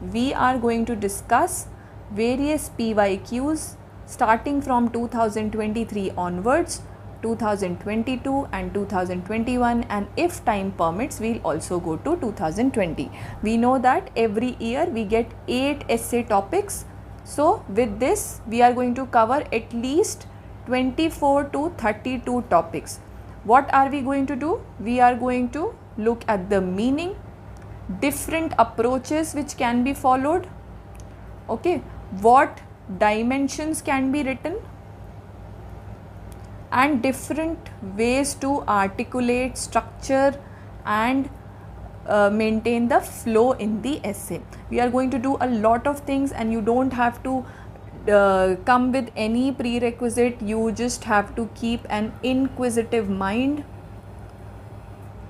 we are going to discuss various PYQs starting from 2023 onwards, 2022 and 2021, and if time permits we'll also go to 2020. We know that every year we get 8 essay topics, so with this we are going to cover at least 24 to 32 topics. What are we going to do? We are going to look at the meaning, different approaches which can be followed, okay, what dimensions can be written, and different ways to articulate, structure and maintain the flow in the essay. We are going to do a lot of things, and you don't have to come with any prerequisite. You just have to keep an inquisitive mind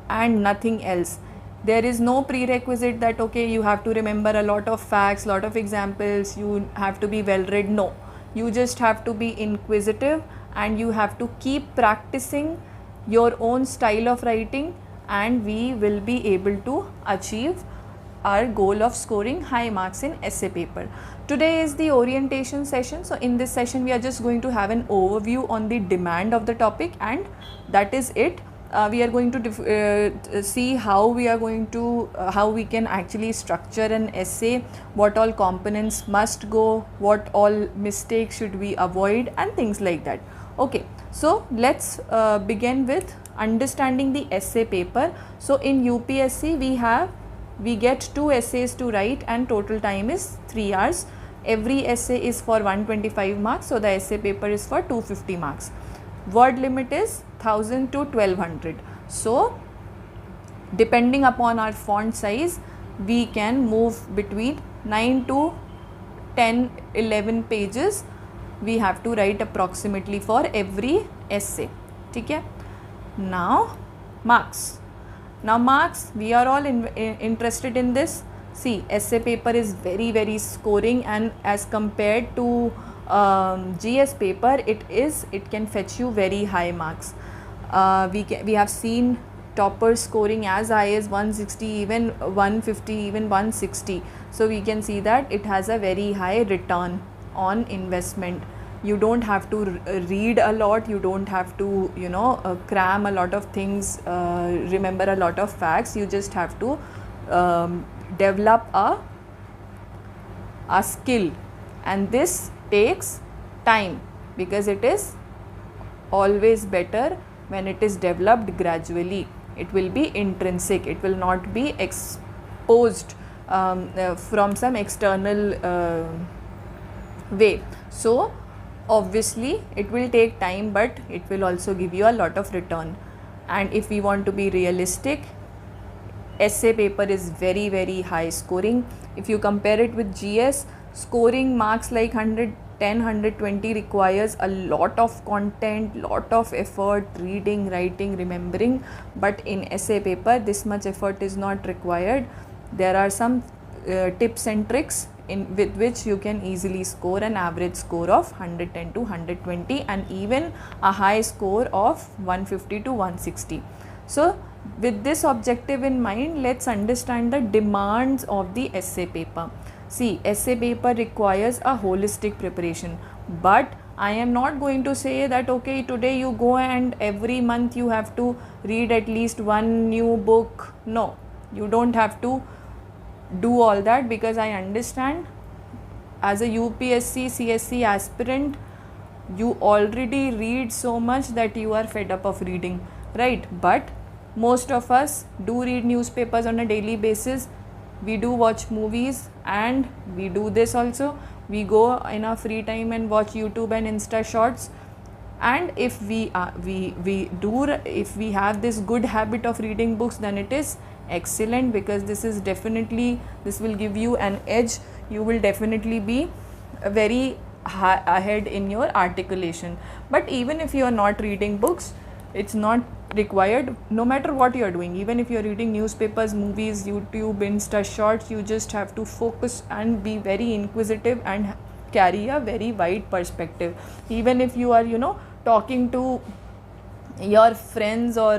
and nothing else. There is no prerequisite that okay, you have to remember a lot of facts, lot of examples, you have to be well read. No, you just have to be inquisitive and you have to keep practicing your own style of writing, and we will be able to achieve our goal of scoring high marks in essay paper. Today is the orientation session, so in this session we are just going to have an overview on the demand of the topic, and that is it. We are going to see how we are going to how we can actually structure an essay, what all components must go, what all mistakes should we avoid, and things like that. Okay, so let's begin with understanding the essay paper. So in UPSC we get 2 essays to write and total time is 3 hours. Every essay is for 125 marks, so the essay paper is for 250 marks. Word limit is 1000 to 1200. So depending upon our font size, we can move between 9 to 10, 11 pages we have to write approximately for every essay. Okay? Now marks. Now marks, we are all interested in this. See, essay paper is very scoring, and as compared to GS paper, it can fetch you very high marks. We have seen toppers scoring as high as 160, even 150, even 160. So we can see that it has a very high return on investment. You don't have to read a lot, you don't have to cram a lot of things, remember a lot of facts. You just have to develop a skill, and this takes time because it is always better when it is developed gradually. It will be intrinsic, it will not be exposed from some external way. So obviously it will take time, but it will also give you a lot of return. And if we want to be realistic, essay paper is very high scoring. If you compare it with GS, scoring marks like 110, 120 requires a lot of content, lot of effort, reading, writing, remembering. But in essay paper, this much effort is not required. There are some tips and tricks with which you can easily score an average score of 110 to 120 and even a high score of 150 to 160. So with this objective in mind, let's understand the demands of the essay paper. See, essay paper requires a holistic preparation, but I am not going to say that okay, today you go and every month you have to read at least one new book. No, you don't have to do all that, because I understand as a UPSC CSC aspirant, you already read so much that you are fed up of reading, right? But most of us do read newspapers on a daily basis. We do watch movies, and we do this also. We go in our free time and watch YouTube and Insta shorts. And if we have this good habit of reading books, then it is excellent, because this will give you an edge. You will definitely be very ahead in your articulation. But even if you are not reading books, it's not required. No matter what you are doing, even if you are reading newspapers, movies, YouTube, Insta shorts, you just have to focus and be very inquisitive and carry a very wide perspective. Even if you are talking to your friends or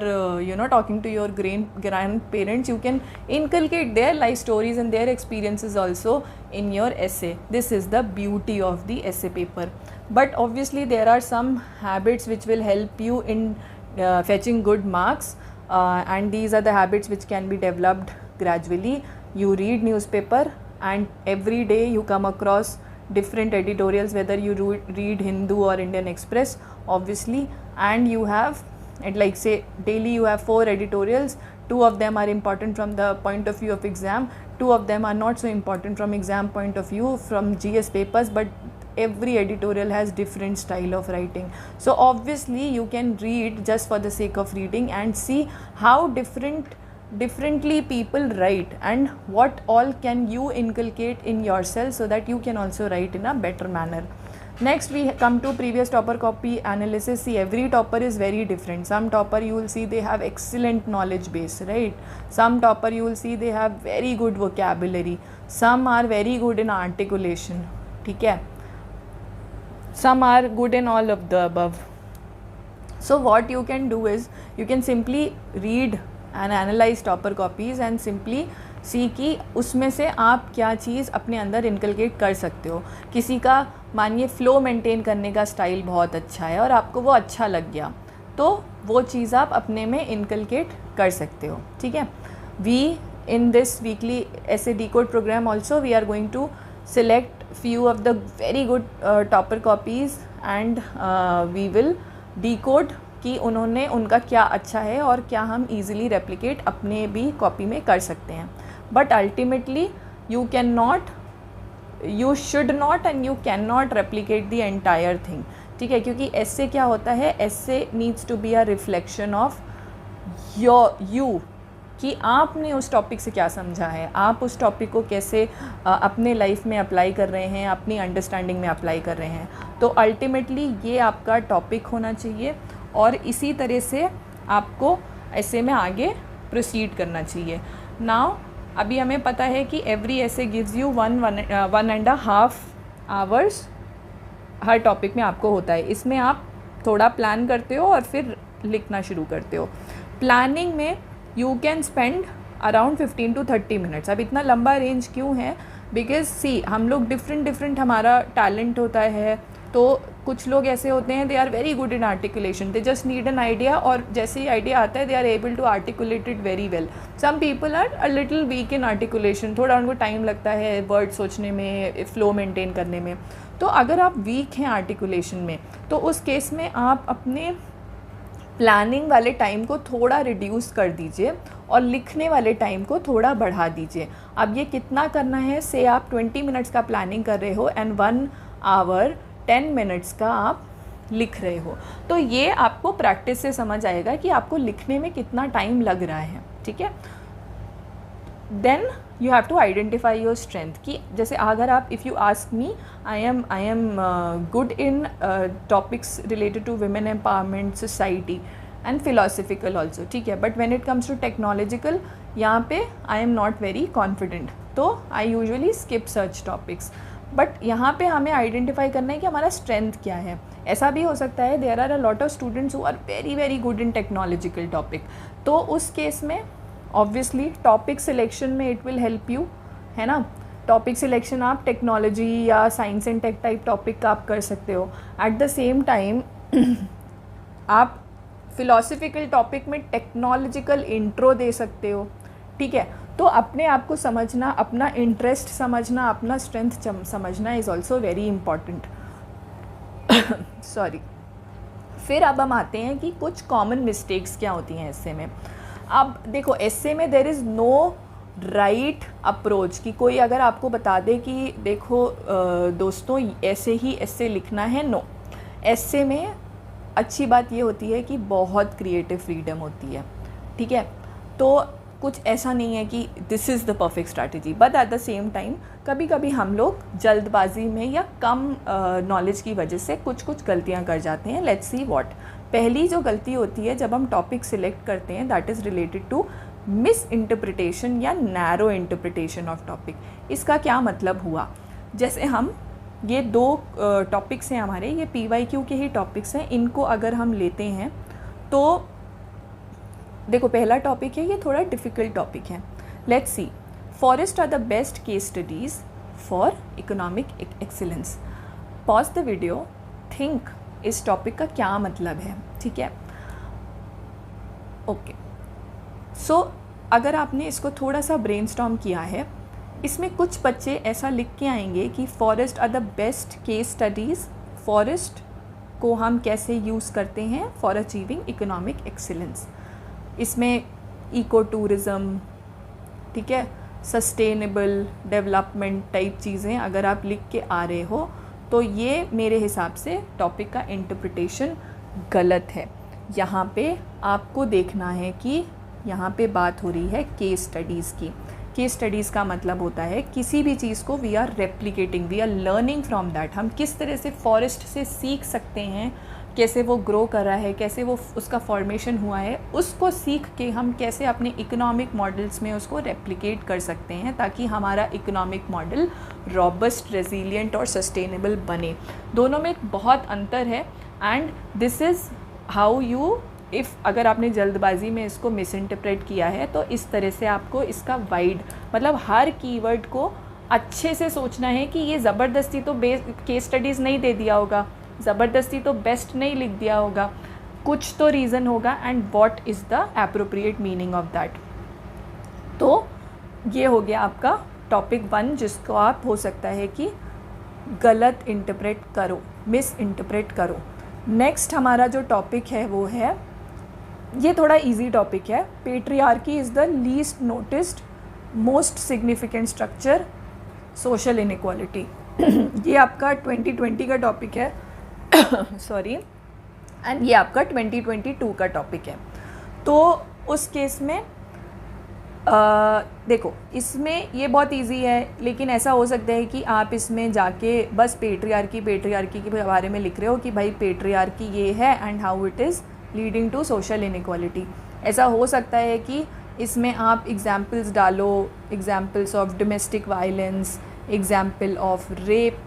talking to your grandparents, you can inculcate their life stories and their experiences also in your essay. This is the beauty of the essay paper. But obviously there are some habits which will help you in fetching good marks, and these are the habits which can be developed gradually. You read newspaper, and every day you come across different editorials, whether you read Hindu or Indian Express, obviously, and you have, and like say daily you have 4 editorials. 2 of them are important from the point of view of exam, 2 of them are not so important from exam point of view from GS papers, but every editorial has different style of writing. So obviously you can read just for the sake of reading and see how differently people write and what all can you inculcate in yourself so that you can also write in a better manner. Next we come to previous topper copy analysis. See, every topper is very different. Some topper you will see they have excellent knowledge base, right? Some topper you will see they have very good vocabulary. Some are very good in articulation, ठीक है? Some are good in all of the above. So what you can do is you can simply read and analyze topper copies and simply सी कि उसमें से आप क्या चीज़ अपने अंदर inculcate कर सकते हो. किसी का मानिए फ़्लो मेंटेन करने का स्टाइल बहुत अच्छा है और आपको वो अच्छा लग गया, तो वो चीज़ आप अपने में इनकलकेट कर सकते हो, ठीक है. We in this weekly essay decode program also we are going to select few of the very good topper copies and we will decode कि उन्होंने उनका क्या अच्छा है और क्या हम easily replicate अपने भी कॉपी में कर सकते हैं. But ultimately you cannot, you should not and you cannot replicate the entire thing, ठीक है. क्योंकि essay क्या होता है, essay needs to be a reflection of you कि आपने उस टॉपिक से क्या समझा है, आप उस टॉपिक को कैसे अपने लाइफ में अप्लाई कर रहे हैं, अपनी अंडरस्टैंडिंग में अप्लाई कर रहे हैं. तो अल्टीमेटली ये आपका टॉपिक होना चाहिए और इसी तरह से आपको ऐसे में आगे प्रोसीड करना चाहिए. नाउ अभी हमें पता है कि एवरी ऐसे gives you 1.5 hours her topic में आपको होता है. इसमें आप थोड़ा प्लान करते हो और फिर लिखना शुरू करते हो. प्लानिंग में you can spend around 15 to 30 minutes. अब इतना लंबा रेंज क्यों है, बिकॉज सी हम लोग डिफरेंट हमारा टैलेंट होता है. तो कुछ लोग ऐसे होते हैं they are very good in articulation, they just need an idea और जैसे ही आइडिया आता है they are able to articulate it very well. Some people are a little weak in articulation, थोड़ा उनको टाइम लगता है वर्ड सोचने में, फ्लो मेंटेन करने में. तो अगर आप वीक हैं आर्टिकुलेशन में तो उस केस में आप अपने प्लानिंग वाले टाइम को थोड़ा रिड्यूस कर दीजिए और लिखने वाले टाइम को थोड़ा बढ़ा दीजिए. अब ये कितना करना है, से आप 20 मिनट्स का प्लानिंग कर रहे हो एंड 1 आवर 10 मिनट्स का आप लिख रहे हो, तो ये आपको प्रैक्टिस से समझ आएगा कि आपको लिखने में कितना टाइम लग रहा है, ठीक है. Then you have to identify your strength कि जैसे अगर आप if you ask me I am good in topics related to women empowerment, society and philosophical also, ठीक है. But when it comes to technological यहाँ पे I am not very confident, तो I usually skip search topics. But यहाँ पे हमें identify करना है कि हमारा स्ट्रेंथ क्या है. ऐसा भी हो सकता है there are a lot of students who are very good in technological topic, तो उस केस में ऑब्वियसली टॉपिक सिलेक्शन में इट विल हेल्प यू, है ना. टॉपिक सिलेक्शन आप टेक्नोलॉजी या science and tech type topic का आप कर सकते हो. एट द सेम टाइम आप फिलोसफिकल टॉपिक में टेक्नोलॉजिकल इंट्रो दे सकते हो, ठीक है. तो अपने आप को समझना, अपना इंटरेस्ट समझना, अपना स्ट्रेंथ समझना is also very important. Sorry. फिर अब हम आते हैं कि कुछ कॉमन मिस्टेक्स क्या होती हैं एस्से में. अब देखो एस्से में there is no right approach कि कोई अगर आपको बता दे कि देखो दोस्तों ऐसे ही एस्से लिखना है, नो. एस्से में अच्छी बात ये होती है कि बहुत क्रिएटिव फ्रीडम होती है, ठीक है. तो कुछ ऐसा नहीं है कि this is the perfect strategy, but at the same time कभी कभी हम लोग जल्दबाजी में या कम नॉलेज की वजह से कुछ गलतियां कर जाते हैं. Let's see what. पहली जो गलती होती है जब हम टॉपिक सिलेक्ट करते हैं that is related to misinterpretation या नैरो इंटरप्रिटेशन ऑफ टॉपिक. इसका क्या मतलब हुआ, जैसे हम ये 2 टॉपिक्स हैं हमारे, ये PYQ के ही टॉपिक्स हैं, इनको अगर हम लेते हैं तो देखो पहला टॉपिक है, ये थोड़ा डिफ़िकल्ट टॉपिक है. Let's see. Forest are the best case studies for economic excellence. Pause the video, think इस टॉपिक का क्या मतलब है. ठीक है, ओके. सो अगर आपने इसको थोड़ा सा ब्रेनस्टॉर्म किया है, इसमें कुछ बच्चे ऐसा लिख के आएंगे कि forest are the best case studies. Forest को हम कैसे यूज़ करते हैं फॉर अचीविंग इकोनॉमिक एक्सीलेंस. इसमें इको टूरिज़म, ठीक है, सस्टेनेबल डेवलपमेंट टाइप चीज़ें अगर आप लिख के आ रहे हो तो ये मेरे हिसाब से टॉपिक का इंटरप्रिटेशन गलत है. यहाँ पे आपको देखना है कि यहाँ पे बात हो रही है केस स्टडीज़ की. केस स्टडीज़ का मतलब होता है किसी भी चीज़ को we are replicating, we are learning from that. हम किस तरह से फॉरेस्ट से सीख सकते हैं, कैसे वो ग्रो कर रहा है, कैसे वो उसका फॉर्मेशन हुआ है, उसको सीख के हम कैसे अपने इकोनॉमिक मॉडल्स में उसको रेप्लिकेट कर सकते हैं ताकि हमारा इकोनॉमिक मॉडल रॉबस्ट, रेजिलिएंट और सस्टेनेबल बने. दोनों में बहुत अंतर है. And this is how you, if अगर आपने जल्दबाजी में इसको मिस इंटरप्रेट किया है तो इस तरह से आपको इसका वाइड मतलब हर कीवर्ड को अच्छे से सोचना है कि ये ज़बरदस्ती तो केस स्टडीज़ नहीं दे दिया होगा, ज़बरदस्ती तो बेस्ट नहीं लिख दिया होगा, कुछ तो रीज़न होगा. And what is the appropriate meaning of that. तो ये हो गया आपका टॉपिक 1, जिसको आप हो सकता है कि गलत इंटरप्रेट करो, मिस इंटरप्रेट करो. नेक्स्ट हमारा जो टॉपिक है वो है, ये थोड़ा इजी टॉपिक है. Patriarchy is the least noticed most significant structure social inequality. ये आपका 2020 का टॉपिक है सॉरी, एंड ये आपका 2022 का टॉपिक है. तो उस केस में देखो इसमें ये बहुत इजी है, लेकिन ऐसा हो सकता है कि आप इसमें जाके बस पेट्रियार्की के बारे में लिख रहे हो कि भाई पेट्रियार्की ये है and how it is leading to social inequality. ऐसा हो सकता है कि इसमें आप एग्जाम्पल्स डालो, examples of domestic violence, example of rape,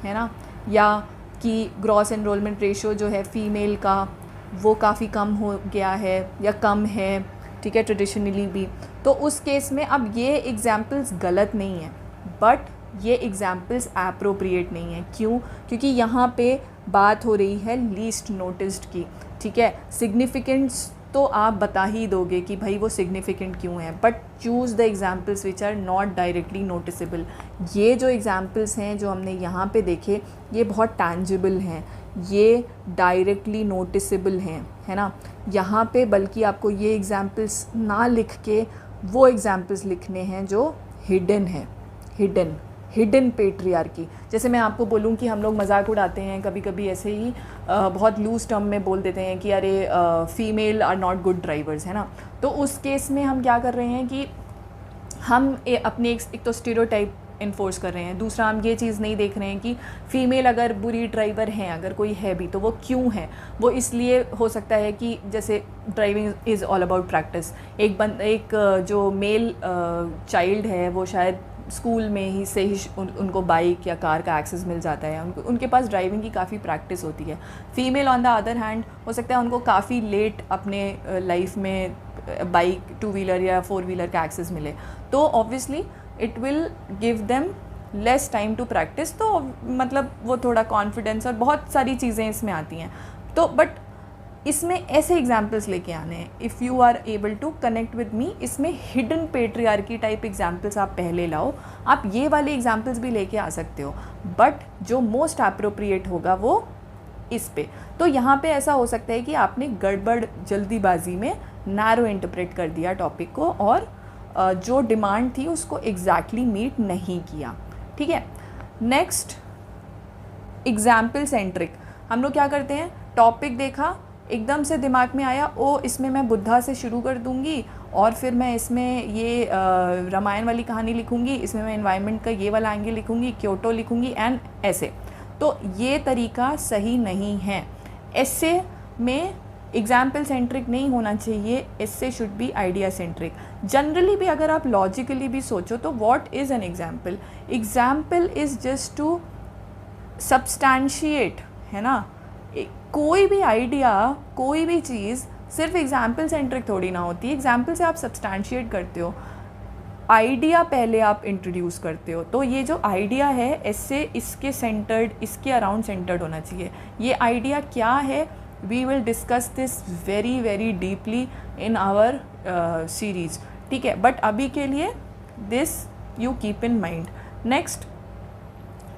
है ना, या कि ग्रॉस एनरोलमेंट रेशो जो है फीमेल का वो काफ़ी कम हो गया है या कम है, ठीक है, ट्रेडिशनली भी. तो उस केस में अब ये एग्जाम्पल्स गलत नहीं हैं, बट ये एग्जाम्पल्स एप्रोप्रिएट नहीं हैं. क्यों? क्योंकि यहाँ पे बात हो रही है लीस्ट नोटिस्ड की. ठीक है, सिग्निफिकेंस तो आप बता ही दोगे कि भाई वो सिग्निफिकेंट क्यों है, but choose the examples which are not directly noticeable. ये जो एग्जाम्पल्स हैं जो हमने यहाँ पे देखे, ये बहुत टैंजिबल हैं, ये डायरेक्टली नोटिसेबल हैं, है ना. यहाँ पे बल्कि आपको ये एग्जाम्पल्स ना लिख के वो एग्जाम्पल्स लिखने हैं जो हिडन है, हिडन पेट्रियार्की. जैसे मैं आपको बोलूँ कि हम लोग मजाक उड़ाते हैं कभी कभी ऐसे ही बहुत लूज टर्म में बोल देते हैं कि अरे female are not good drivers, है ना. तो उस केस में हम क्या कर रहे हैं कि हम अपने एक तो स्टीरियोटाइप इन्फोर्स कर रहे हैं, दूसरा हम ये चीज़ नहीं देख रहे हैं कि फ़ीमेल अगर बुरी ड्राइवर हैं, अगर कोई है भी तो वो क्यों है. वो इसलिए हो सकता है कि जैसे driving is all about practice. एक जो मेल चाइल्ड है वो शायद स्कूल में ही से ही उनको बाइक या कार का एक्सेस मिल जाता है, उनके पास ड्राइविंग की काफ़ी प्रैक्टिस होती है. Female on the other hand हो सकता है उनको काफ़ी लेट अपने लाइफ में बाइक, 2 व्हीलर या 4 व्हीलर का एक्सेस मिले. तो obviously it will give them less time to practice. तो मतलब वो थोड़ा कॉन्फिडेंस और बहुत सारी चीज़ें इसमें आती हैं. तो बट इसमें ऐसे एग्जाम्पल्स लेके आने हैं. If you are able to connect with me, इसमें हिडन पेट्रियार्की टाइप एग्जाम्पल्स आप पहले लाओ. आप ये वाले एग्जाम्पल्स भी लेके आ सकते हो, बट जो मोस्ट अप्रोप्रिएट होगा वो इस पे. तो यहाँ पे ऐसा हो सकता है कि आपने गड़बड़ जल्दीबाजी में नैरो इंटरप्रेट कर दिया टॉपिक को और जो डिमांड थी उसको एग्जैक्टली मीट नहीं किया. ठीक है, नेक्स्ट एग्जाम्पल सेंट्रिक. हम लोग क्या करते हैं, टॉपिक देखा, एकदम से दिमाग में आया ओ इसमें मैं बुद्धा से शुरू कर दूंगी और फिर मैं इसमें ये रामायण वाली कहानी लिखूंगी, इसमें मैं एनवायरनमेंट का ये वाला एंगल लिखूंगी, क्योटो लिखूंगी एंड ऐसे. तो ये तरीका सही नहीं है. ऐसे में एग्जाम्पल सेंट्रिक नहीं होना चाहिए, इससे should be idea centric. Generally भी अगर आप लॉजिकली भी सोचो तो what is an example? Example is just to substantiate, है ना. कोई भी आइडिया, कोई भी चीज़ सिर्फ एग्जाम्पल सेंट्रिक थोड़ी ना होती है, एग्जाम्पल से आप सब्सटैंशिएट करते हो, आइडिया पहले आप इंट्रोड्यूस करते हो। तो ये जो आइडिया है ऐसे इसके सेंटर्ड, इसके अराउंड सेंटर्ड होना चाहिए। ये आइडिया क्या है, we will discuss this very very deeply in our series, ठीक है। बट अभी के लिए this you keep in mind. Next,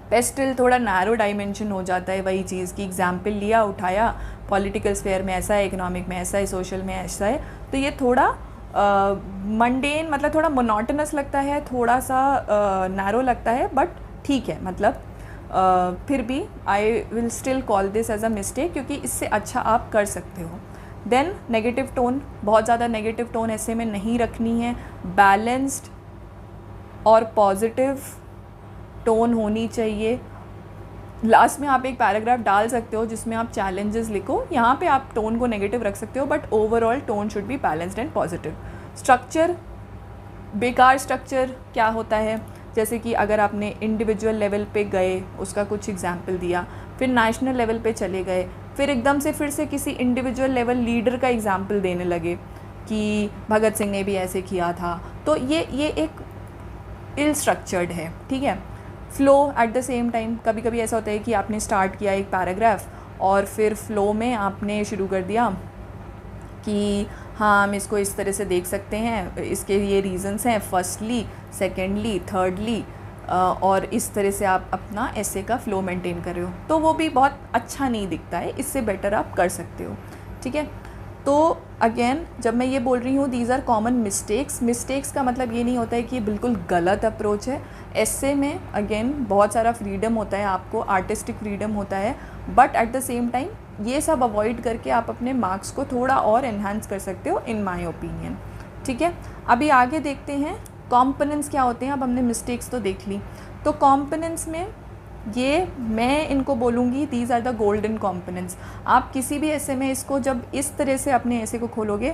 PESTEL थोड़ा नैरो डायमेंशन हो जाता है, वही चीज़ की एग्जाम्पल लिया, उठाया, पॉलिटिकल स्फेयर में ऐसा है, इकोनॉमिक में ऐसा है, सोशल में ऐसा है, तो ये थोड़ा मंडेन मतलब थोड़ा मोनोटनस लगता है, थोड़ा सा नैरो लगता है, बट ठीक है, मतलब फिर भी I will still call this as a mistake, क्योंकि इससे अच्छा आप कर सकते हो। देन नेगेटिव टोन, बहुत ज़्यादा नेगेटिव टोन ऐसे में नहीं रखनी है, बैलेंस्ड और पॉजिटिव टोन होनी चाहिए। लास्ट में आप एक पैराग्राफ डाल सकते हो जिसमें आप चैलेंजेस लिखो, यहाँ पे आप टोन को नेगेटिव रख सकते हो, but overall tone should be balanced and positive. Structure, बेकार स्ट्रक्चर क्या होता है, जैसे कि अगर आपने इंडिविजुअल लेवल पे गए, उसका कुछ एग्जाम्पल दिया, फिर नेशनल लेवल पे चले गए, फिर एकदम से फिर से किसी इंडिविजुअल लेवल लीडर का एग्जाम्पल देने लगे कि भगत सिंह ने भी ऐसे किया था, तो ये एक इल स्ट्रक्चर्ड है, ठीक है। Flow eight the same time, कभी कभी ऐसा होता है कि आपने स्टार्ट किया एक पैराग्राफ और फिर फ्लो में आपने शुरू कर दिया कि हाँ हम इसको इस तरह से देख सकते हैं, इसके ये रीज़न्स हैं, फर्स्टली, सेकेंडली, थर्डली, और इस तरह से आप अपना ऐसे का फ़्लो मेंटेन कर रहे हो, तो वो भी बहुत अच्छा नहीं दिखता है, इससे बेटर आप कर सकते हो, ठीक है। तो अगेन जब मैं ये बोल रही हूँ these are common mistakes, mistakes का मतलब ये नहीं होता है कि ये बिल्कुल गलत अप्रोच है। ऐसे में अगेन बहुत सारा फ्रीडम होता है, आपको आर्टिस्टिक फ्रीडम होता है, but at the same time ये सब अवॉइड करके आप अपने मार्क्स को थोड़ा और एनहांस कर सकते हो, इन माय ओपिनियन, ठीक है। अभी आगे देखते हैं कॉम्पोनेंट्स क्या होते हैं। अब हमने मिस्टेक्स तो देख ली, तो कॉम्पोनेंट्स में ये मैं इनको बोलूँगी these are the golden components. आप किसी भी ऐसे में इसको जब इस तरह से अपने ऐसे को खोलोगे,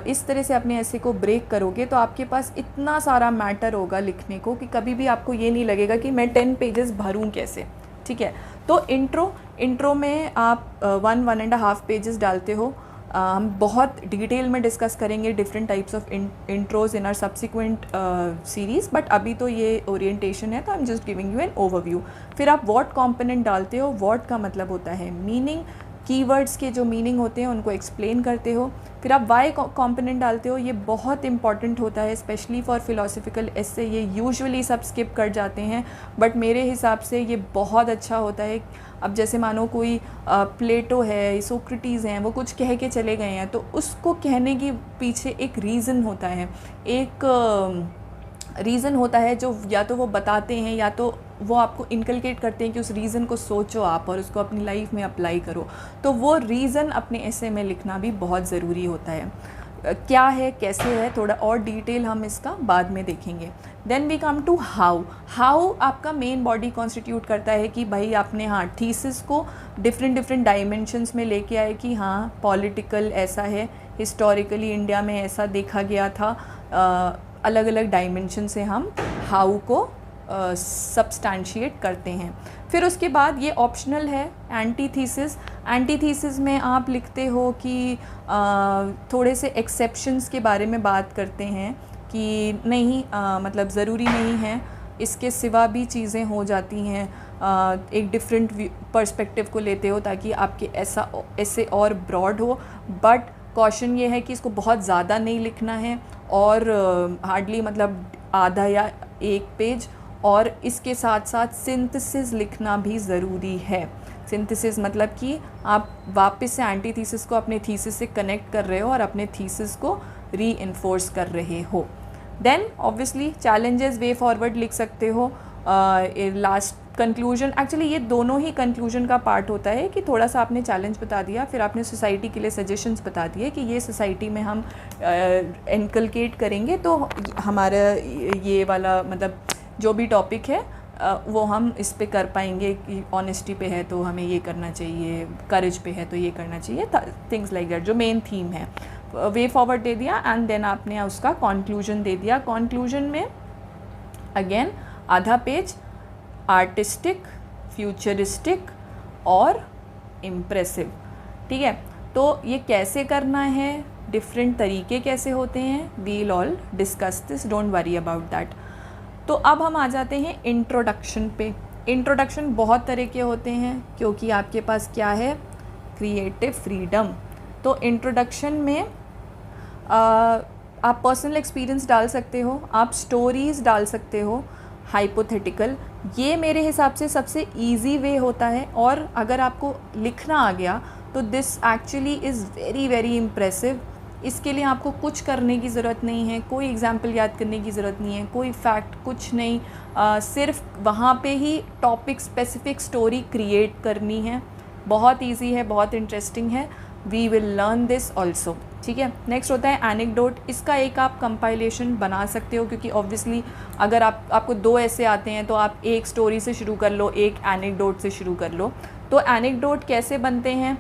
इस तरह से अपने ऐसे को ब्रेक करोगे, तो आपके पास इतना सारा मैटर होगा लिखने को कि कभी भी आपको ये नहीं लगेगा कि मैं 10 पेजेस भरूँ कैसे, ठीक है। तो इंट्रो में आप 1.5 पेजेस डालते हो। हम बहुत डिटेल में डिस्कस करेंगे different types of intros in are subsequent series, but अभी तो ये ओरिएंटेशन है, तो I am just giving you an overview. फिर आप व्हाट कंपोनेंट डालते हो, व्हाट का मतलब होता है मीनिंग, कीवर्ड्स के जो मीनिंग होते हैं उनको एक्सप्लेन करते हो। फिर आप वाई कंपोनेंट डालते हो, ये बहुत इंपॉर्टेंट होता है स्पेशली फॉर फिलोसफिकल एस्से। ये यूजुअली सब स्किप कर जाते हैं, बट मेरे हिसाब से ये बहुत अच्छा होता है। अब जैसे मानो कोई प्लेटो है, सोक्रेटिस हैं, वो कुछ कह के चले गए हैं, तो उसको कहने के पीछे एक रीज़न होता है, एक रीज़न होता है जो या तो वो बताते हैं या तो वो आपको इनकलकेट करते हैं कि उस रीज़न को सोचो आप और उसको अपनी लाइफ में अप्लाई करो। तो वो रीज़न अपने ऐसे में लिखना भी बहुत ज़रूरी होता है। क्या है, कैसे है, थोड़ा और डिटेल हम इसका बाद में देखेंगे। Then we come to how आपका मेन बॉडी कॉन्स्टिट्यूट करता है कि भाई आपने हाँ थीसिस को डिफरेंट डायमेंशंस में लेके आए कि हाँ पॉलिटिकल ऐसा है, हिस्टोरिकली इंडिया में ऐसा देखा गया था, अलग अलग डायमेंशन से हम हाउ को सब्सटैंशिएट करते हैं। फिर उसके बाद ये ऑप्शनल है एंटीथीसिस। एंटीथीसिस में आप लिखते हो कि थोड़े से एक्सेप्शंस के बारे में बात करते हैं कि नहीं मतलब ज़रूरी नहीं है, इसके सिवा भी चीज़ें हो जाती हैं, एक डिफरेंट पर्सपेक्टिव को लेते हो ताकि आपके ऐसे और ब्रॉड हो। बट कॉशन ये है कि इसको बहुत ज़्यादा नहीं लिखना है और हार्डली मतलब आधा या एक पेज, और इसके साथ साथ सिंथेसिस लिखना भी ज़रूरी है। सिंथेसिस मतलब कि आप वापस से एंटीथीसिस को अपने थीसिस से कनेक्ट कर रहे हो और अपने थीसिस को रीइंफोर्स कर रहे हो। Then obviously challenges, way forward लिख सकते हो। लास्ट कंक्लूजन, एक्चुअली ये दोनों ही कंक्लूजन का पार्ट होता है कि थोड़ा सा आपने चैलेंज बता दिया, फिर आपने सोसाइटी के लिए सजेशंस बता दिए कि ये सोसाइटी में हम इनकलकेट करेंगे, तो हमारा ये वाला मतलब जो भी टॉपिक है वो हम इस पे कर पाएंगे कि ऑनेस्टी पे है तो हमें ये करना चाहिए, करेज पे है तो ये करना चाहिए, थिंग्स लाइक दैट, जो मेन थीम है। वे फॉरवर्ड दे दिया एंड देन आपने उसका कंक्लूजन दे दिया। कंक्लूजन में अगेन आधा पेज आर्टिस्टिक, फ्यूचरिस्टिक और इम्प्रेसिव, ठीक है। तो ये कैसे करना है, डिफरेंट तरीके कैसे होते हैं, we'll all discuss this, don't worry about that. तो अब हम आ जाते हैं इंट्रोडक्शन पे। इंट्रोडक्शन बहुत तरह के होते हैं क्योंकि आपके पास क्या है, क्रिएटिव फ्रीडम। तो इंट्रोडक्शन में आप पर्सनल एक्सपीरियंस डाल सकते हो, आप स्टोरीज़ डाल सकते हो, हाइपोथेटिकल। ये मेरे हिसाब से सबसे इजी वे होता है। और अगर आपको लिखना आ गया तो this actually is very very impressive. इसके लिए आपको कुछ करने की ज़रूरत नहीं है, कोई एग्जाम्पल याद करने की ज़रूरत नहीं है, कोई फैक्ट कुछ नहीं, सिर्फ वहाँ पे ही टॉपिक स्पेसिफिक स्टोरी क्रिएट करनी है। बहुत इजी है, बहुत इंटरेस्टिंग है। We will learn this also, ठीक है। नेक्स्ट होता है एनेक्डोट। इसका एक आप कंपाइलेशन बना सकते हो क्योंकि ऑब्वियसली अगर आपको 2 ऐसे आते हैं तो आप एक स्टोरी से शुरू कर लो, एक एनेक्डोट से शुरू कर लो। तो एनेक्डोट कैसे बनते हैं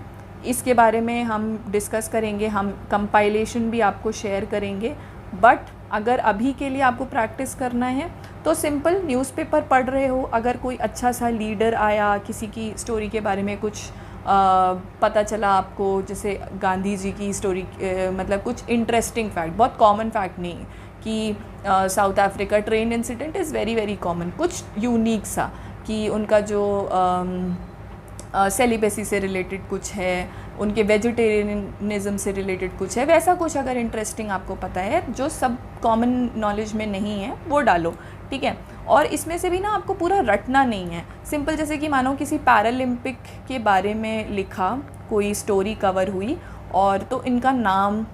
इसके बारे में हम डिस्कस करेंगे, हम कंपाइलेशन भी आपको शेयर करेंगे। बट अगर अभी के लिए आपको प्रैक्टिस करना है तो सिंपल न्यूज़पेपर पढ़ रहे हो, अगर कोई अच्छा सा लीडर आया, किसी की स्टोरी के बारे में कुछ पता चला आपको, जैसे गांधी जी की स्टोरी, मतलब कुछ इंटरेस्टिंग फैक्ट, बहुत कॉमन फैक्ट नहीं कि south Africa train incident is very very common, कुछ यूनिक सा कि उनका जो सेलिबेसी से रिलेटेड कुछ है, उनके वेजिटेरियनिज़म से रिलेटेड कुछ है, वैसा कुछ अगर इंटरेस्टिंग आपको पता है जो सब कॉमन नॉलेज में नहीं है वो डालो, ठीक है। और इसमें से भी ना आपको पूरा रटना नहीं है, सिंपल जैसे कि मानो किसी पैरालंपिक के बारे में लिखा, कोई स्टोरी कवर हुई और तो इनका नाम,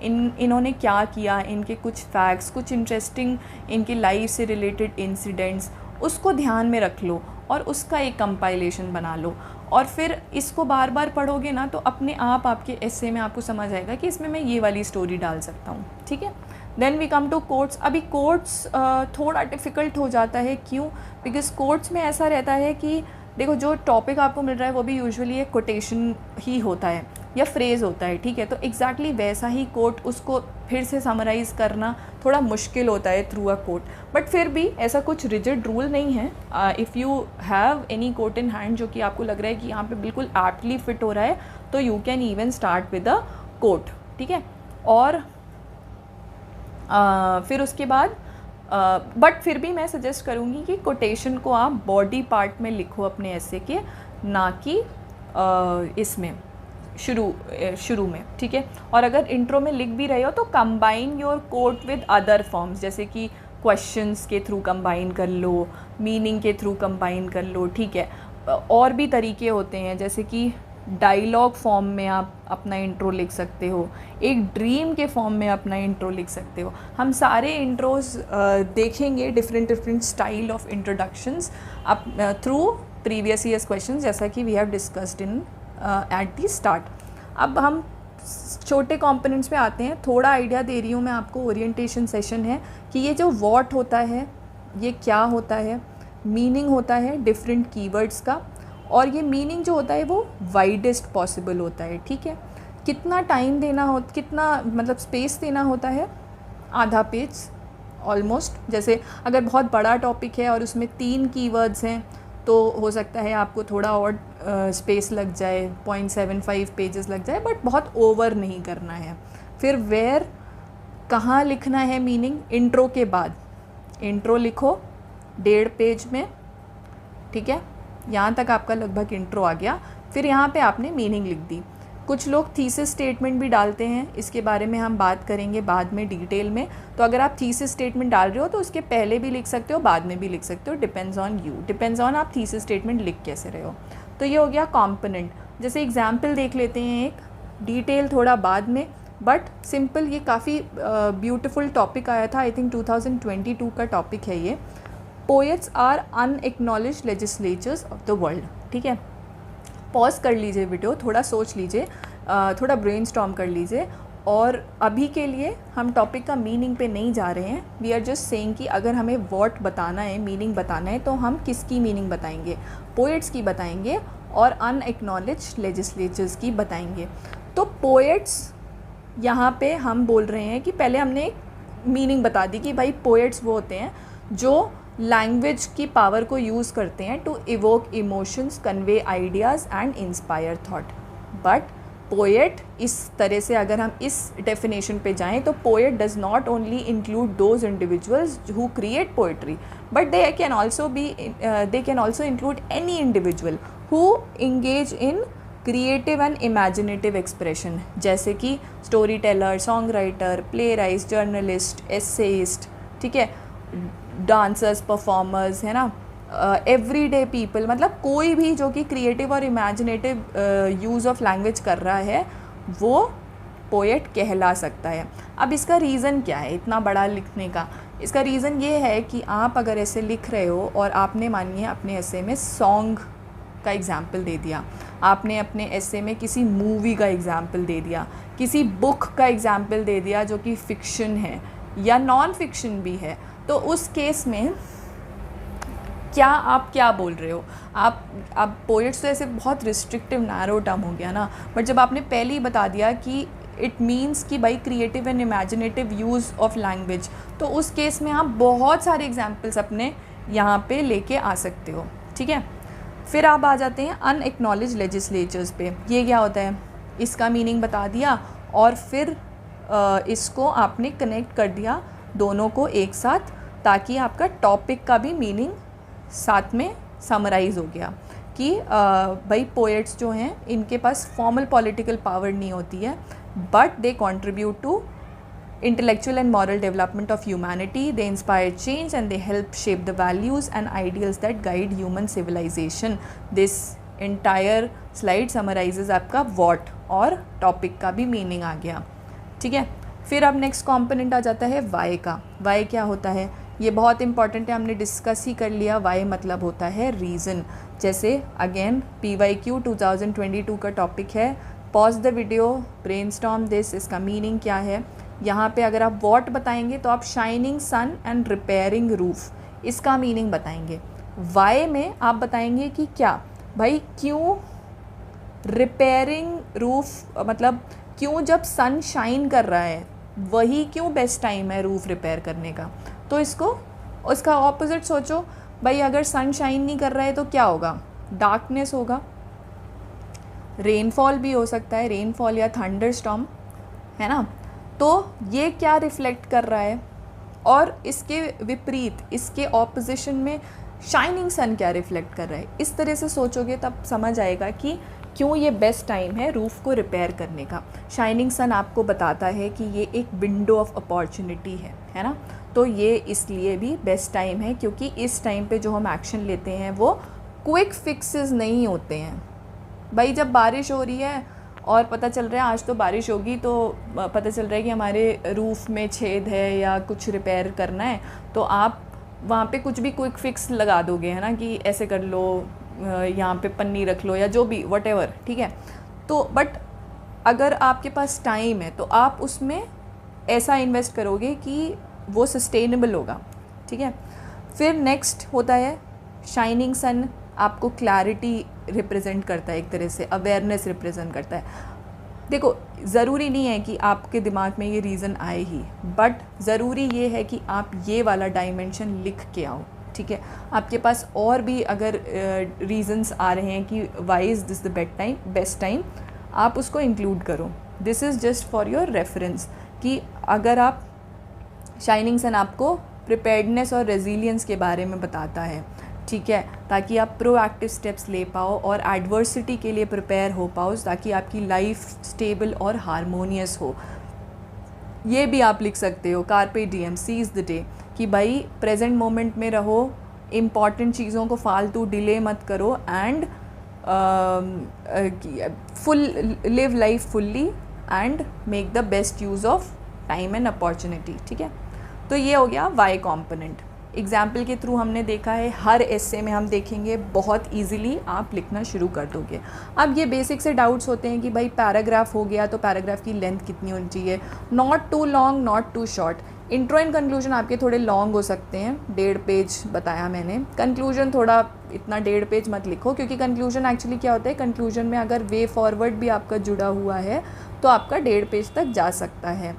इन्होंने क्या किया, इनके कुछ फैक्ट्स, कुछ इंटरेस्टिंग इनकी लाइफ से रिलेटेड इंसिडेंट्स, उसको ध्यान में रख लो और उसका एक कंपाइलेशन बना लो। और फिर इसको बार बार पढ़ोगे ना तो अपने आप आपके एसे में आपको समझ आएगा कि इसमें मैं ये वाली स्टोरी डाल सकता हूँ, ठीक है। Then we come to quotes. अभी कोट्स थोड़ा डिफ़िकल्ट हो जाता है, क्यों? बिकॉज कोट्स में ऐसा रहता है कि देखो जो टॉपिक आपको मिल रहा है वो भी यूजुअली एक कोटेशन ही होता है या फ्रेज़ होता है, ठीक है। तो एग्जैक्टली वैसा ही कोट, उसको फिर से समराइज़ करना थोड़ा मुश्किल होता है थ्रू अ कोट। बट फिर भी ऐसा कुछ रिजिड रूल नहीं है। If you have any quote in hand जो कि आपको लग रहा है कि यहाँ पे बिल्कुल एप्टली फिट हो रहा है तो you can even start with a quote, ठीक है। और फिर उसके बाद बट फिर भी मैं सजेस्ट करूँगी कि कोटेशन को आप बॉडी पार्ट में लिखो अपने ऐसे के, ना कि इसमें शुरू में, ठीक है। और अगर इंट्रो में लिख भी रहे हो तो combine your quote with other forms, जैसे कि क्वेश्चंस के थ्रू कंबाइन कर लो, मीनिंग के थ्रू कंबाइन कर लो, ठीक है। और भी तरीके होते हैं, जैसे कि डायलॉग फॉर्म में आप अपना इंट्रो लिख सकते हो, एक ड्रीम के फॉर्म में अपना इंट्रो लिख सकते हो। हम सारे इंट्रोज देखेंगे, different style of introductions up through previous years questions, जैसा कि we have discussed in at the start. अब हम छोटे कंपोनेंट्स पे आते हैं। थोड़ा आइडिया दे रही हूँ मैं आपको, ओरिएंटेशन सेशन है कि ये जो व्हाट होता है ये क्या होता है, मीनिंग होता है डिफरेंट कीवर्ड्स का, और ये मीनिंग जो होता है वो वाइडेस्ट पॉसिबल होता है, ठीक है। कितना टाइम देना हो, कितना मतलब स्पेस देना होता है, आधा पेज ऑलमोस्ट। जैसे अगर बहुत बड़ा टॉपिक है और उसमें 3 कीवर्ड्स हैं तो हो सकता है आपको थोड़ा और स्पेस लग जाए, 0.75 पेजेस लग जाए, बट बहुत ओवर नहीं करना है। फिर वेयर, कहाँ लिखना है मीनिंग, इंट्रो के बाद इंट्रो लिखो 1.5 पेज में, ठीक है। यहाँ तक आपका लगभग इंट्रो आ गया। फिर यहाँ पे आपने मीनिंग लिख दी। कुछ लोग थीसिस स्टेटमेंट भी डालते हैं, इसके बारे में हम बात करेंगे बाद में डिटेल में। तो अगर आप थीसिस स्टेटमेंट डाल रहे हो तो उसके पहले भी लिख सकते हो, बाद में भी लिख सकते हो, depends on you, depends on आप थीसिस स्टेटमेंट लिख कैसे रहे हो। तो ये हो गया कॉम्पोनेंट। जैसे एग्जाम्पल देख लेते हैं एक, डिटेल थोड़ा बाद में, बट सिंपल ये काफ़ी ब्यूटिफुल टॉपिक आया था, आई थिंक 2022 का टॉपिक है ये। Poets are unacknowledged legislators of the world, ठीक है। पॉज कर लीजिए वीडियो, थोड़ा सोच लीजिए, थोड़ा ब्रेनस्टॉर्म कर लीजिए। और अभी के लिए हम टॉपिक का मीनिंग पे नहीं जा रहे हैं, वी आर जस्ट सेइंग कि अगर हमें व्हाट बताना है, मीनिंग बताना है, तो हम किसकी मीनिंग बताएंगे, पोएट्स की बताएंगे और अनएक्नॉलेज्ड लेजिस्लेचर्स की बताएंगे। तो पोएट्स यहाँ पे हम बोल रहे हैं कि पहले हमने एक मीनिंग बता दी कि भाई पोएट्स वो होते हैं जो लैंग्वेज की पावर को यूज़ करते हैं to evoke emotions, convey ideas and inspire thought. But poet, इस तरह से अगर हम इस डेफिनेशन पे जाएं तो poet does not only include those individuals who create poetry, but they can also include any individual who engage in creative and imaginative expression, जैसे कि story teller, song writer, play right, journalist, essayist, ठीक है, dancers, performers, है ना, everyday people, मतलब कोई भी जो कि क्रिएटिव और इमेजिनेटिव यूज़ ऑफ लैंग्वेज कर रहा है वो पोएट कहला सकता है। अब इसका रीज़न क्या है इतना बड़ा लिखने का? इसका रीज़न ये है कि आप अगर ऐसे लिख रहे हो और आपने मानिए अपने ऐसे में सॉन्ग का एग्ज़ाम्पल दे दिया, आपने अपने ऐसे में किसी मूवी का एग्ज़ाम्पल दे दिया, किसी बुक का एग्ज़ाम्पल दे दिया जो कि फ़िक्शन है या नॉन फिक्शन भी है, तो उस केस में क्या आप क्या बोल रहे हो? आप पोएट्स तो ऐसे बहुत रिस्ट्रिक्टिव नैरो टर्म हो गया ना, बट जब आपने पहले ही बता दिया कि इट मीन्स कि भाई creative and imaginative use of language, तो उस केस में आप बहुत सारे एग्जांपल्स अपने यहाँ पे लेके आ सकते हो, ठीक है। फिर आप आ जाते हैं अनएक्नॉलेज लेजिस्लेचर्स पे। ये क्या होता है? इसका मीनिंग बता दिया और फिर इसको आपने कनेक्ट कर दिया दोनों को एक साथ, ताकि आपका टॉपिक का भी मीनिंग साथ में समराइज़ हो गया कि भाई पोएट्स जो हैं इनके पास फॉर्मल पॉलिटिकल पावर नहीं होती है, but they contribute to intellectual and moral development of humanity. They inspire change and they help shape the values and ideals that guide human civilization. This entire slide summarizes आपका what और topic का भी meaning आ गया, ठीक है। फिर अब next component आ जाता है why का। why क्या होता है? ये बहुत इंपॉर्टेंट है, हमने डिस्कस ही कर लिया। वाई मतलब होता है रीज़न। जैसे अगेन PYQ 2022 का टॉपिक है, pause the video, brainstorm this, इसका मीनिंग क्या है। यहाँ पे अगर आप वॉट बताएंगे तो आप shining sun and repairing roof, इसका मीनिंग बताएंगे। वाई में आप बताएंगे कि क्या भाई, क्यों रिपेयरिंग रूफ, मतलब क्यों जब सन शाइन कर रहा है वही क्यों बेस्ट टाइम है रूफ रिपेयर करने का। तो इसको उसका ऑपोजिट सोचो, भाई अगर सन शाइन नहीं कर रहा है तो क्या होगा? डार्कनेस होगा, रेनफॉल भी हो सकता है, रेनफॉल या थंडर स्टॉर्म, है ना। तो ये क्या रिफ्लेक्ट कर रहा है, और इसके विपरीत, इसके ऑपोजिशन में शाइनिंग सन क्या रिफ्लेक्ट कर रहा है। इस तरह से सोचोगे तब समझ आएगा कि क्यों ये बेस्ट टाइम है रूफ़ को रिपेयर करने का। शाइनिंग सन आपको बताता है कि ये एक विंडो ऑफ अपॉर्चुनिटी है ना। तो ये इसलिए भी बेस्ट टाइम है क्योंकि इस टाइम पे जो हम एक्शन लेते हैं वो क्विक फिक्सेस नहीं होते हैं। भाई जब बारिश हो रही है और पता चल रहा है आज तो बारिश होगी, तो पता चल रहा है कि हमारे रूफ़ में छेद है या कुछ रिपेयर करना है, तो आप वहाँ पे कुछ भी क्विक फिक्स लगा दोगे, है ना, कि ऐसे कर लो, यहाँ पे पन्नी रख लो या जो भी व्हाटएवर, ठीक है। तो बट अगर आपके पास टाइम है तो आप उसमें ऐसा इन्वेस्ट करोगे कि वो सस्टेनेबल होगा, ठीक है। फिर नेक्स्ट होता है शाइनिंग सन, आपको क्लैरिटी रिप्रेजेंट करता है, एक तरह से अवेयरनेस रिप्रेजेंट करता है। देखो ज़रूरी नहीं है कि आपके दिमाग में ये रीज़न आए ही, बट ज़रूरी ये है कि आप ये वाला डायमेंशन लिख के आओ, ठीक है। आपके पास और भी अगर रीज़न्स आ रहे हैं कि why is this the best time, आप उसको इंक्लूड करो। This is just for your reference कि अगर आप शाइनिंग सन आपको प्रिपेयर्डनेस और रेजिलियंस के बारे में बताता है, ठीक है, ताकि आप प्रोएक्टिव स्टेप्स ले पाओ और एडवर्सिटी के लिए प्रिपेयर हो पाओ, ताकि आपकी लाइफ स्टेबल और हारमोनियस हो। ये भी आप लिख सकते हो, carpe diem, seize the day, कि भाई प्रेजेंट मोमेंट में रहो, इम्पॉर्टेंट चीज़ों को फालतू डिले मत करो, and live life fully and make the best use of time and opportunity, ठीक है। तो ये हो गया वाई कॉम्पोनेंट। एग्जाम्पल के थ्रू हमने देखा है, हर एस्से में हम देखेंगे, बहुत इजीली आप लिखना शुरू कर दोगे। अब ये बेसिक से डाउट्स होते हैं कि भाई पैराग्राफ हो गया तो पैराग्राफ की लेंथ कितनी होनी चाहिए, not too long not too short. Intro and conclusion आपके थोड़े लॉन्ग हो सकते हैं, 1.5 पेज बताया मैंने। कंक्लूजन थोड़ा इतना 1.5 पेज मत लिखो, क्योंकि कंक्लूजन एक्चुअली क्या होता है, कंक्लूजन में अगर वे फॉरवर्ड भी आपका जुड़ा हुआ है तो आपका 1.5 पेज तक जा सकता है।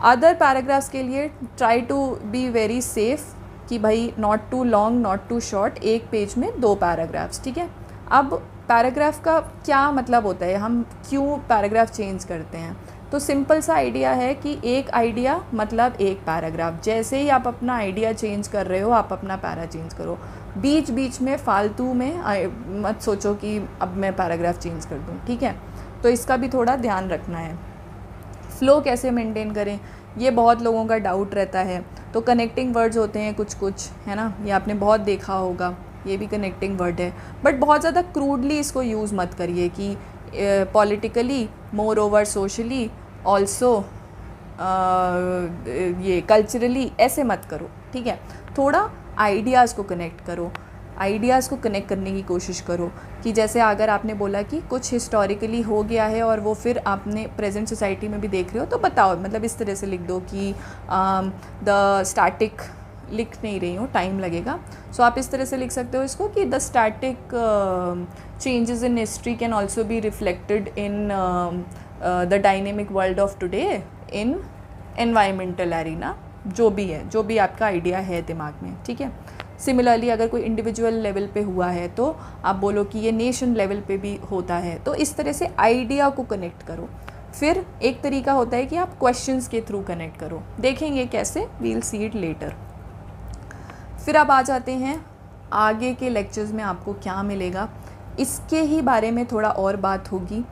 अदर पैराग्राफ्स के लिए try to be very safe कि भाई not too long not too short, 1 page में 2 पैराग्राफ्स, ठीक है। अब पैराग्राफ का क्या मतलब होता है, हम क्यों पैराग्राफ चेंज करते हैं? तो सिंपल सा आइडिया है कि एक आइडिया मतलब एक पैराग्राफ। जैसे ही आप अपना आइडिया चेंज कर रहे हो, आप अपना पैरा चेंज करो। बीच बीच में फालतू में मत सोचो कि अब मैं पैराग्राफ चेंज कर दूँ, ठीक है? तो इसका भी थोड़ा ध्यान रखना है। फ़्लो कैसे मेंटेन करें, ये बहुत लोगों का डाउट रहता है। तो कनेक्टिंग वर्ड्स होते हैं कुछ कुछ, है ना, ये आपने बहुत देखा होगा, ये भी कनेक्टिंग वर्ड है। बट बहुत ज़्यादा क्रूडली इसको यूज़ मत करिए कि politically, more over socially, also ये कल्चरली, ऐसे मत करो, ठीक है? थोड़ा आइडियाज़ को कनेक्ट करो, आइडियाज़ को कनेक्ट करने की कोशिश करो कि जैसे अगर आपने बोला कि कुछ हिस्टोरिकली हो गया है और वो फिर आपने प्रेजेंट सोसाइटी में भी देख रहे हो, तो बताओ, मतलब इस तरह से लिख दो कि द स्टैटिक, लिख नहीं रही हूँ, टाइम लगेगा। सो आप इस तरह से लिख सकते हो इसको कि the static changes in history can also be reflected in the dynamic world of today in environmental arena, जो भी है, जो भी आपका आइडिया है दिमाग में, ठीक है? सिमिलरली अगर कोई इंडिविजुअल लेवल पे हुआ है तो आप बोलो कि ये नेशन लेवल पे भी होता है। तो इस तरह से आइडिया को कनेक्ट करो। फिर एक तरीका होता है कि आप क्वेश्चंस के थ्रू कनेक्ट करो, देखेंगे कैसे, वील सी इट लेटर। फिर आप आ जाते हैं आगे के लेक्चर्स में आपको क्या मिलेगा, इसके ही बारे में थोड़ा और बात होगी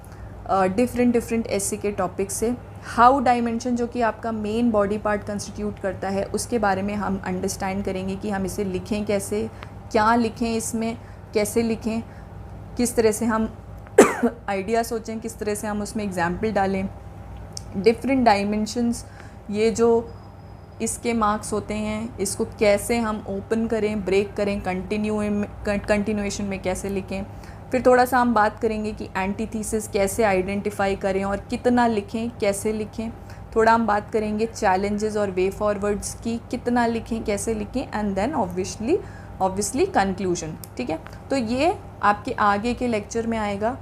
डिफरेंट एसे के टॉपिक से। हाउ डायमेंशन, जो कि आपका मेन बॉडी पार्ट कंस्टिट्यूट करता है, उसके बारे में हम अंडरस्टैंड करेंगे कि हम इसे लिखें कैसे, क्या लिखें इसमें, कैसे लिखें, किस तरह से हम आइडिया सोचें, किस तरह से हम उसमें एग्जाम्पल डालें। डिफरेंट डायमेंशंस, ये जो इसके मार्क्स होते हैं, इसको कैसे हम ओपन करें, ब्रेक करें, कंटिन्यूएशन में कैसे लिखें। फिर थोड़ा सा हम बात करेंगे कि एंटीथीसिस कैसे आइडेंटिफाई करें और कितना लिखें, कैसे लिखें। थोड़ा हम बात करेंगे चैलेंजेस और वे फॉरवर्ड्स की, कितना लिखें, कैसे लिखें, एंड देन ऑब्वियसली कंक्लूजन, ठीक है? तो ये आपके आगे के लेक्चर में आएगा।